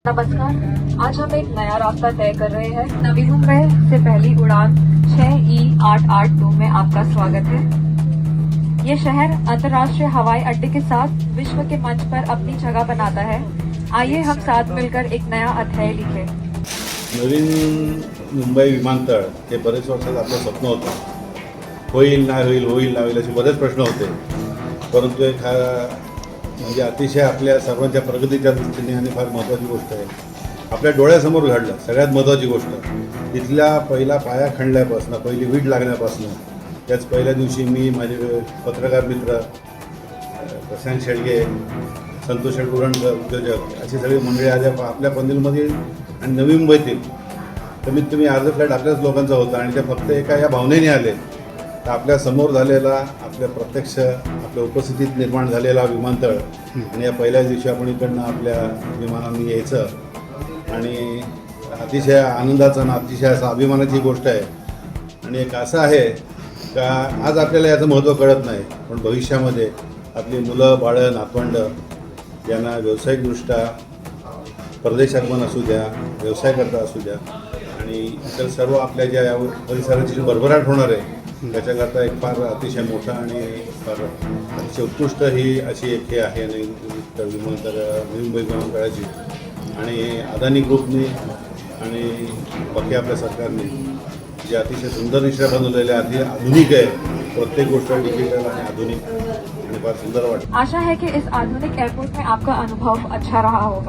नमस्कार, आज हम एक नया रास्ता तय कर रहे हैं। नवी मुंबई से पहली उड़ान 6E882 में आपका स्वागत है। ये शहर अंतर्राष्ट्रीय हवाई अड्डे के साथ विश्व के मंच पर अपनी जगह बनाता है। आइए हम साथ मिलकर एक नया अध्याय लिखें। नवीन मुंबई विमानतळ हे बरेच वर्षात आपलं स्वप्न होतं. होईल नाही होईल, होईल नाही होईल असे बरेच प्रश्न होते. परंतु एक म्हणजे अतिशय आपल्या सर्वांच्या प्रगतीच्या दृष्टीने आणि फार महत्त्वाची गोष्ट आहे. आपल्या डोळ्यासमोर घडलं. सगळ्यात महत्त्वाची गोष्ट तिथल्या पहिला पाया खणल्यापासून, पहिली वीट लागण्यापासून, त्याच पहिल्या दिवशी मी, माझे पत्रकार मित्र प्रशांत शेळके, संतोष शेळकुरणकर, उद्योजक अशी सगळी मंडळी आज आपल्या पनवेलमधील आणि नवी मुंबईतील कमीत कमी अर्ध फ्लॅट आपल्याच लोकांचा होता आणि ते फक्त एका या भावनेने आले. तर आपल्या समोर झालेला, आपल्या प्रत्यक्ष आपल्या उपस्थितीत निर्माण झालेला विमानतळ आणि या पहिल्याच दिवशी आपण इकडनं आपल्या विमानाने यायचं आणि अतिशय आनंदाचं आणि अतिशय असं अभिमानाची गोष्ट आहे. आणि एक असं आहे का आज आपल्याला याचं महत्त्व कळत नाही, पण भविष्यामध्ये आपली मुलं, बाळं, नातवंडं यांना व्यावसायिकदृष्ट्या परदेशागमन असू द्या, व्यवसाय करता असू द्या आणि इतर सर्व आपल्या ज्या या परिसराची जी भरभराट होणार आहे त्याच्याकरता एक फार अतिशय मोठा आणि फार अतिशय उत्कृष्ट ही अशी एक हे आहे आणि विमानतळ नवी मुंबई विमानतळाची. आणि अदानी ग्रुपने आणि बाकी आपल्या सरकारने जे अतिशय सुंदर निश्चय बनवलेले आहे, आधुनिक आहे, प्रत्येक गोष्ट डिजिटल आणि आधुनिक आणि फार सुंदर वाटतं. आशा है कि इस आधुनिक एयरपोर्ट में आपका अनुभव अच्छा रहा होगा।